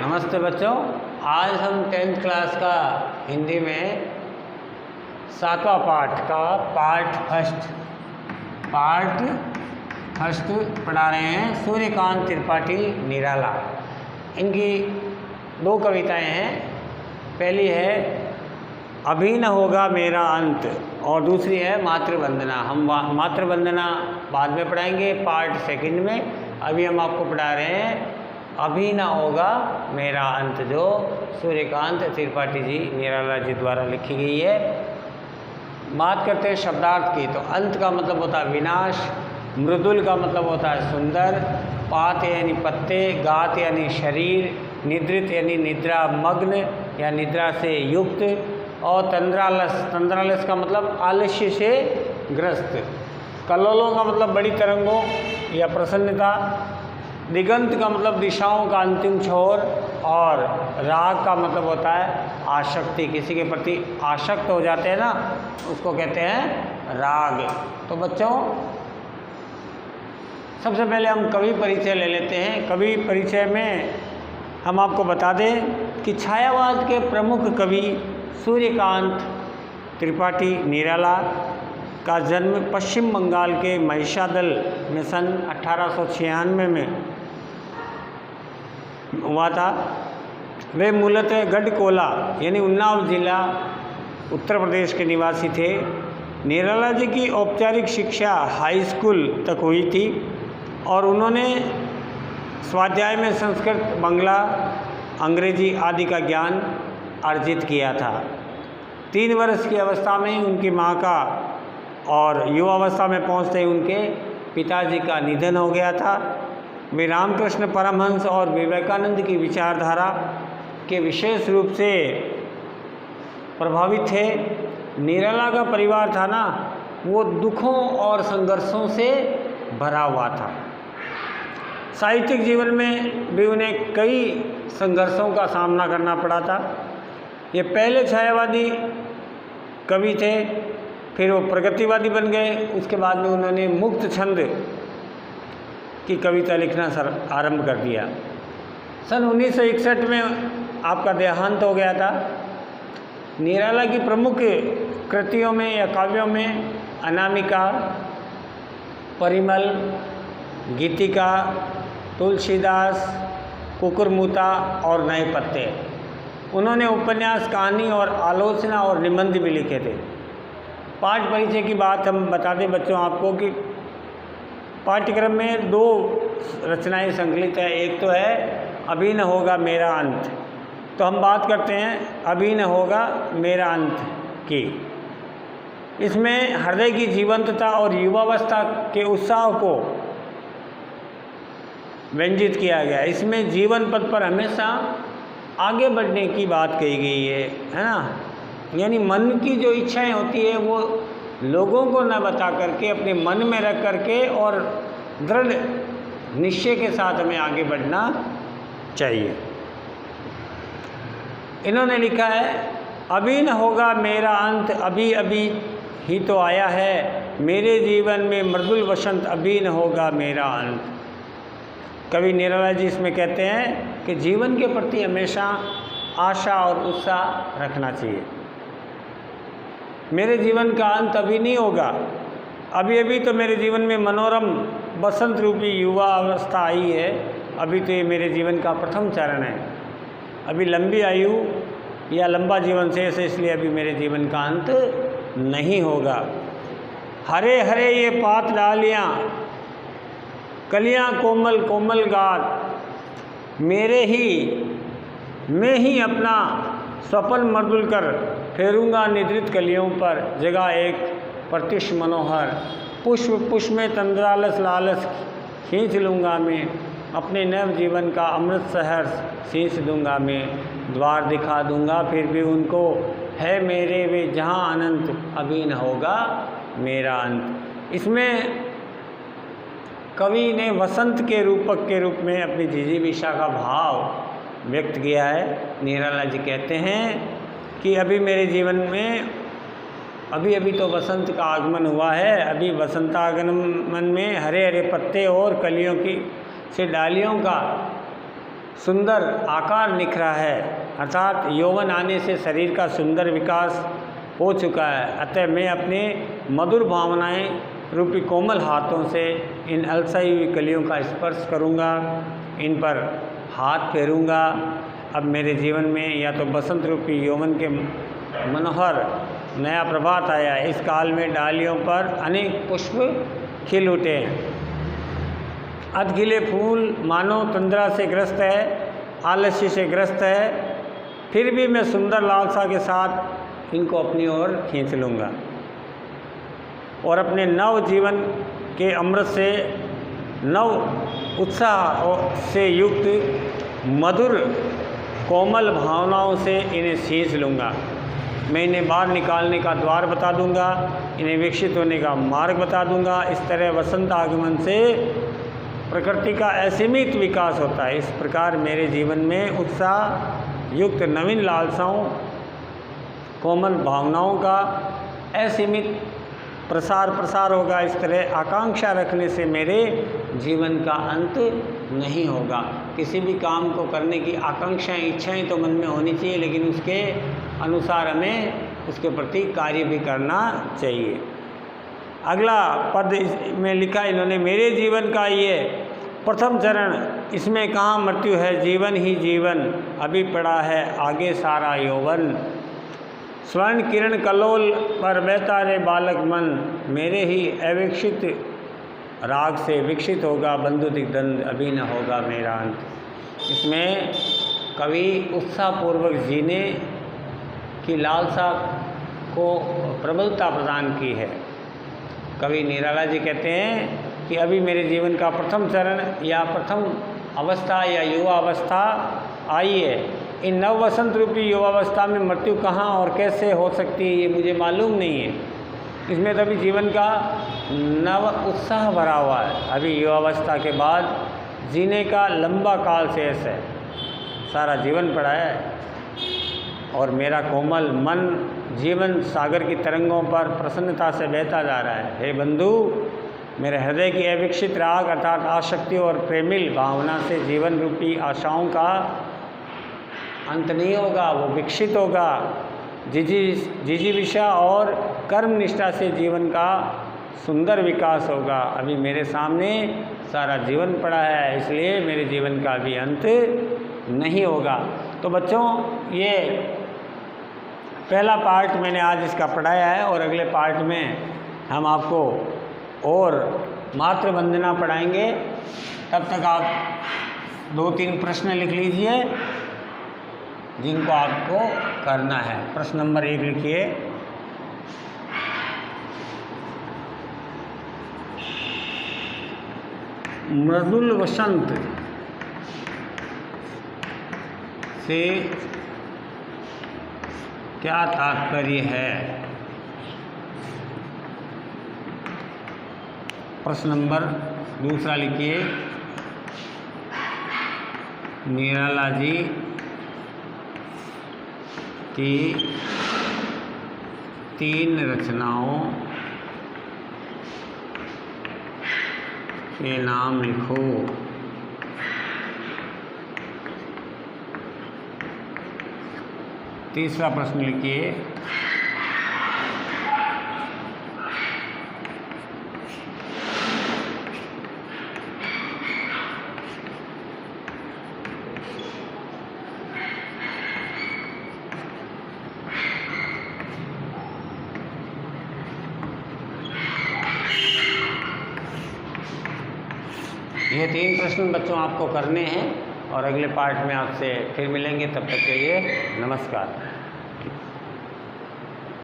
नमस्ते बच्चों, आज हम 10th क्लास का हिंदी में 7वां पाठ का पार्ट फर्स्ट पढ़ा रहे हैं। सूर्यकांत त्रिपाठी निराला, इनकी 2 कविताएं हैं। पहली है अभी न होगा मेरा अंत और दूसरी है मातृवंदना। हम मातृवंदना बाद में पढ़ाएंगे पार्ट सेकंड में। अभी हम आपको पढ़ा रहे हैं अभी न होगा मेरा अंत, जो सूर्यकांत त्रिपाठी जी निराला जी द्वारा लिखी गई है। बात करते हैं शब्दार्थ की, तो अंत का मतलब होता है विनाश, मृदुल का मतलब होता है सुंदर, पात यानी पत्ते, गात यानी शरीर, निद्रित यानी निद्रा मग्न या निद्रा से युक्त, और तंद्रालस का मतलब आलस्य से ग्रस्त, कल्लोलों का मतलब बड़ी तरंगों या प्रसन्नता, दिगंत का मतलब दिशाओं का अंतिम छोर, और राग का मतलब होता है आसक्ति। किसी के प्रति आसक्त हो जाते हैं ना, उसको कहते हैं राग। तो बच्चों, सबसे पहले हम कवि परिचय ले लेते हैं। कवि परिचय में हम आपको बता दें कि छायावाद के प्रमुख कवि सूर्यकांत त्रिपाठी निराला का जन्म पश्चिम बंगाल के महिषादल में सन 1896 में हुआ था। वे मूलतः गढ़कोला यानी उन्नाव जिला उत्तर प्रदेश के निवासी थे। निराला जी की औपचारिक शिक्षा हाई स्कूल तक हुई थी और उन्होंने स्वाध्याय में संस्कृत, बांग्ला, अंग्रेजी आदि का ज्ञान अर्जित किया था। 3 वर्ष की अवस्था में उनकी माँ का और युवावस्था में पहुँचते ही उनके पिताजी का निधन हो गया था। वे रामकृष्ण परमहंस और विवेकानंद की विचारधारा के विशेष रूप से प्रभावित थे। निराला का परिवार था ना, वो दुखों और संघर्षों से भरा हुआ था। साहित्यिक जीवन में भी उन्हें कई संघर्षों का सामना करना पड़ा था। ये पहले छायावादी कवि थे, फिर वो प्रगतिवादी बन गए। उसके बाद में उन्होंने मुक्त छंद की कविता लिखना आरंभ कर दिया। सन 1961 में आपका देहांत हो गया था। निराला की प्रमुख कृतियों में या काव्यों में अनामिका, परिमल, गीतिका, तुलसीदास, कुकुरमुता और नए पत्ते। उन्होंने उपन्यास, कहानी और आलोचना और निबंध भी लिखे थे। पाठ परिचय की बात हम बता दें बच्चों आपको कि पाठ्यक्रम में 2 रचनाएं संकलित है। एक तो है अभी न होगा मेरा अंत। तो हम बात करते हैं अभी न होगा मेरा अंत की। इसमें हृदय की जीवंतता और युवावस्था के उत्साह को व्यंजित किया गया। इसमें जीवन पथ पर हमेशा आगे बढ़ने की बात कही गई है ना। यानी मन की जो इच्छाएं होती है वो लोगों को न बता करके अपने मन में रख करके और दृढ़ निश्चय के साथ हमें आगे बढ़ना चाहिए। इन्होंने लिखा है अभी न होगा मेरा अंत, अभी अभी ही तो आया है मेरे जीवन में मृदुल वसंत, अभी न होगा मेरा अंत। कवि निराला जी इसमें कहते हैं कि जीवन के प्रति हमेशा आशा और उत्साह रखना चाहिए। मेरे जीवन का अंत अभी नहीं होगा, अभी अभी तो मेरे जीवन में मनोरम बसंत रूपी युवा अवस्था आई है। अभी तो ये मेरे जीवन का प्रथम चरण है। अभी लंबी आयु या लंबा जीवन शेष है, इसलिए अभी मेरे जीवन का अंत नहीं होगा। हरे हरे ये पात डालियाँ, कलियाँ कोमल कोमल गात, मैं ही अपना स्वपन मर्दुल कर फेरूंगा निद्रित कलियों पर, जगह एक प्रत्युष मनोहर, पुष्प पुष्प में तंद्रालस लालस खींच लूँगा मैं, अपने नव जीवन का अमृत सहर सींच दूंगा मैं, द्वार दिखा दूंगा फिर भी उनको, है मेरे वे जहाँ अनंत, अभी न होगा मेरा अंत। इसमें कवि ने वसंत के रूपक के रूप में अपनी जिजीविषा का भाव व्यक्त किया है। निराला जी कहते हैं कि अभी मेरे जीवन में अभी अभी तो वसंत का आगमन हुआ है। अभी वसंतागमन में हरे हरे पत्ते और कलियों की से डालियों का सुंदर आकार निखरा है, अर्थात यौवन आने से शरीर का सुंदर विकास हो चुका है। अतः मैं अपने मधुर भावनाएं रूपी कोमल हाथों से इन अलसाई हुई कलियों का स्पर्श करूंगा, इन पर हाथ फेरूंगा। अब मेरे जीवन में या तो बसंत रूपी यौवन के मनोहर नया प्रभात आया। इस काल में डालियों पर अनेक पुष्प खिल उठे हैं। अधखिले फूल मानो तंद्रा से ग्रस्त है, आलस्य से ग्रस्त है, फिर भी मैं सुंदर लालसा के साथ इनको अपनी ओर खींच लूँगा और अपने नव जीवन के अमृत से, नव उत्साह से युक्त मधुर कोमल भावनाओं से इन्हें सींच लूँगा। मैं इन्हें बाहर निकालने का द्वार बता दूँगा, इन्हें विकसित होने का मार्ग बता दूँगा। इस तरह वसंत आगमन से प्रकृति का असीमित विकास होता है। इस प्रकार मेरे जीवन में उत्साह युक्त नवीन लालसाओं, कोमल भावनाओं का असीमित प्रसार होगा। इस तरह आकांक्षा रखने से मेरे जीवन का अंत नहीं होगा। किसी भी काम को करने की आकांक्षाएं, इच्छाएं तो मन में होनी चाहिए, लेकिन उसके अनुसार हमें उसके प्रति कार्य भी करना चाहिए। अगला पद में लिखा इन्होंने, मेरे जीवन का ये प्रथम चरण, इसमें कहाँ मृत्यु है, जीवन ही जीवन, अभी पड़ा है आगे सारा यौवन। स्वर्ण किरण कलोल पर बहता रे बालक मन, मेरे ही अविकसित राग से विकसित होगा बंधु दिग्दंड, अभी न होगा मेरा अंत। इसमें कवि उत्साहपूर्वक जीने की लालसा को प्रबलता प्रदान की है। कवि निराला जी कहते हैं कि अभी मेरे जीवन का प्रथम चरण या प्रथम अवस्था या युवा अवस्था आई है। इन नव वसंत रूपी युवावस्था में मृत्यु कहाँ और कैसे हो सकती है, ये मुझे मालूम नहीं है। इसमें तो अभी जीवन का नव उत्साह भरा हुआ है। अभी युवावस्था के बाद जीने का लंबा काल शेष है, सारा जीवन पड़ा है और मेरा कोमल मन जीवन सागर की तरंगों पर प्रसन्नता से बहता जा रहा है। हे बंधु, मेरे हृदय की अविकसित राग अर्थात आसक्ति और प्रेमिल भावना से जीवन रूपी आशाओं का अंत नहीं होगा, वो विकसित होगा। जिजीविषा और कर्म निष्ठा से जीवन का सुंदर विकास होगा। अभी मेरे सामने सारा जीवन पड़ा है, इसलिए मेरे जीवन का भी अंत नहीं होगा। तो बच्चों, ये पहला पार्ट मैंने आज इसका पढ़ाया है और अगले पार्ट में हम आपको और मातृ वंदना पढ़ाएंगे। तब तक आप 2-3 प्रश्न लिख लीजिए जिनको आपको करना है। प्रश्न नंबर 1 लिखिए, मृदुल वसंत से क्या तात्पर्य है? प्रश्न नंबर 2 लिखिए, निराला जी की 3 रचनाओं के नाम लिखो। तीसरा प्रश्न लिखिए, ये 3 प्रश्न बच्चों आपको करने हैं और अगले पार्ट में आपसे फिर मिलेंगे। तब तक के लिए नमस्कार।